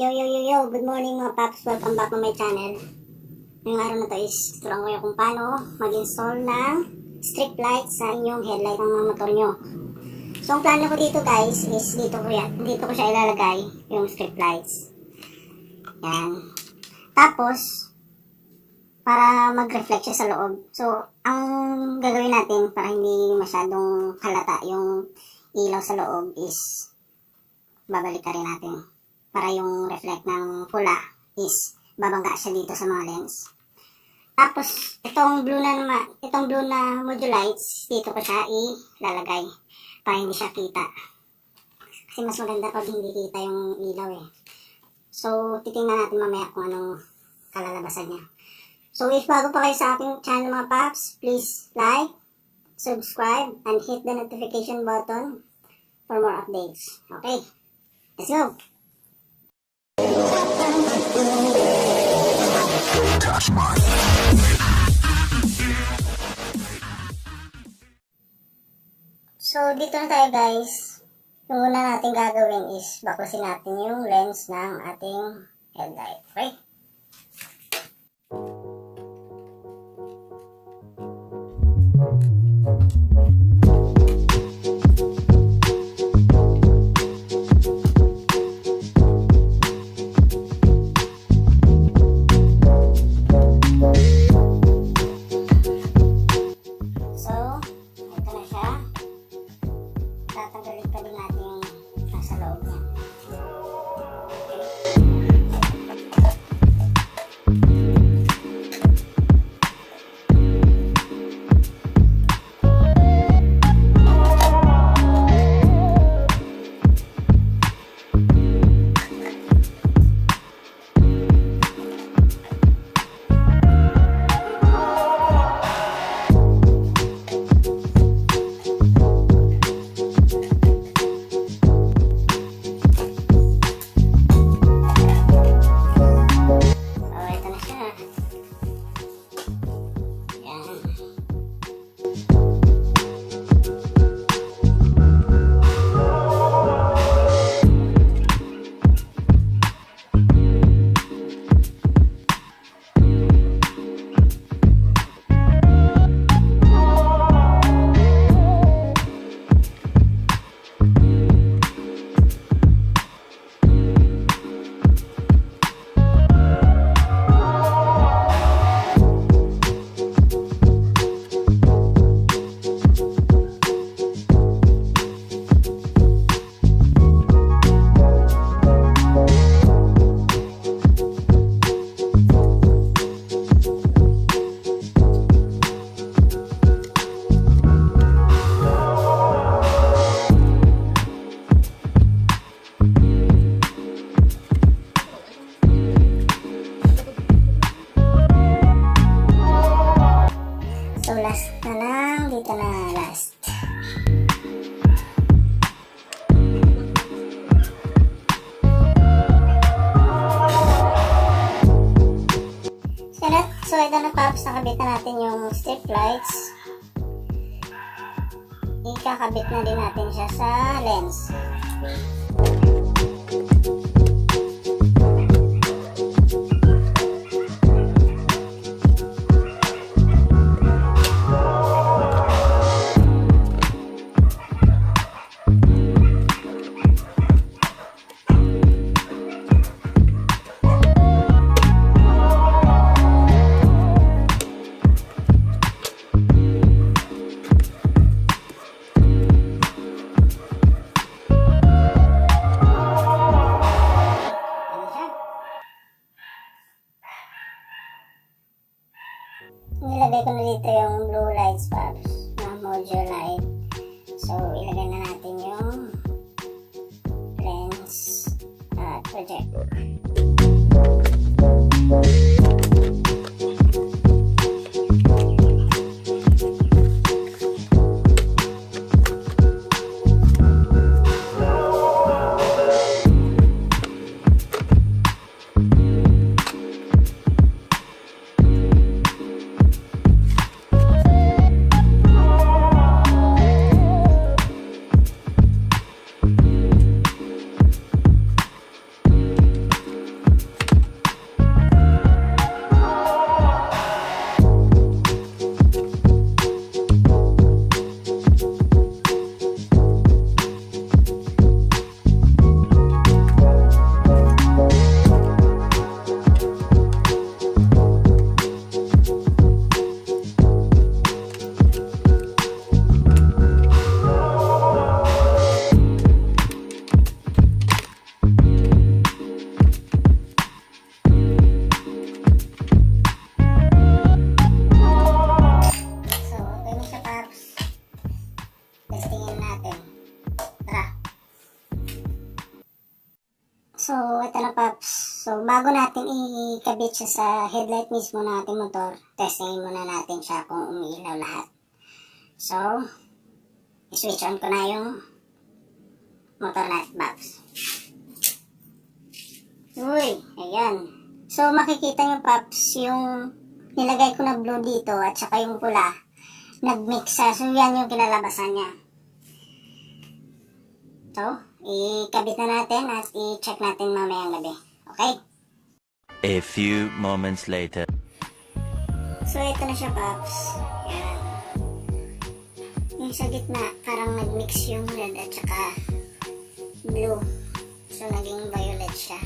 Yo, good morning mga paps, welcome back to my channel. Ngayong araw na to is turuan ko yung kung paano mag-install ng strip light sa inyong headlight ng mga motor nyo. So ang plano ko dito guys is dito ko siya ilalagay yung strip lights. Yan. Tapos para mag-reflect siya sa loob. So ang gagawin natin para hindi masyadong halata yung ilaw sa loob is babalik rin natin. Para yung reflect ng pula is babangga siya dito sa mga lens. Tapos itong blue na module lights dito ko siya ilalagay para hindi siya kita. Kasi mas maganda pag hindi kita yung ilaw eh. So titingnan natin mamaya kung anong kalalabasan niya. So if bago pa kayo sa aking channel mga paps, please like, subscribe, and hit the notification button for more updates. Okay, let's go! So dito na tayo guys. Yung una natin gagawin is baklasin natin yung lens ng ating headlight. Okay? Tatanggalin pa din natin yung nasa loob niya. So last na lang, dito na last. So ito na paps, nakabit na natin yung strip lights. Ikakabit na din natin siya sa lens. Nilagay ko na dito yung blue lights paps na module light. So ilagay na natin yung lens at projector. ito na Paps. So, bago natin ikabit siya sa headlight mismo ng ating motor, testingin muna natin siya kung umiilaw lahat. So, i-switch on ko na yung motor natin Paps. Uy, ayan. So, makikita nyo Paps, yung nilagay ko na blue dito at saka yung pula, nag-mix siya. So, yan yung kinalabasan niya. So, ikabit na natin at i-check natin mamayang gabi. Okay? A few moments later. So, ito na siya, Paps. Yan. Yung sa gitna, parang nag-mix yung red at saka blue. So, naging violet siya.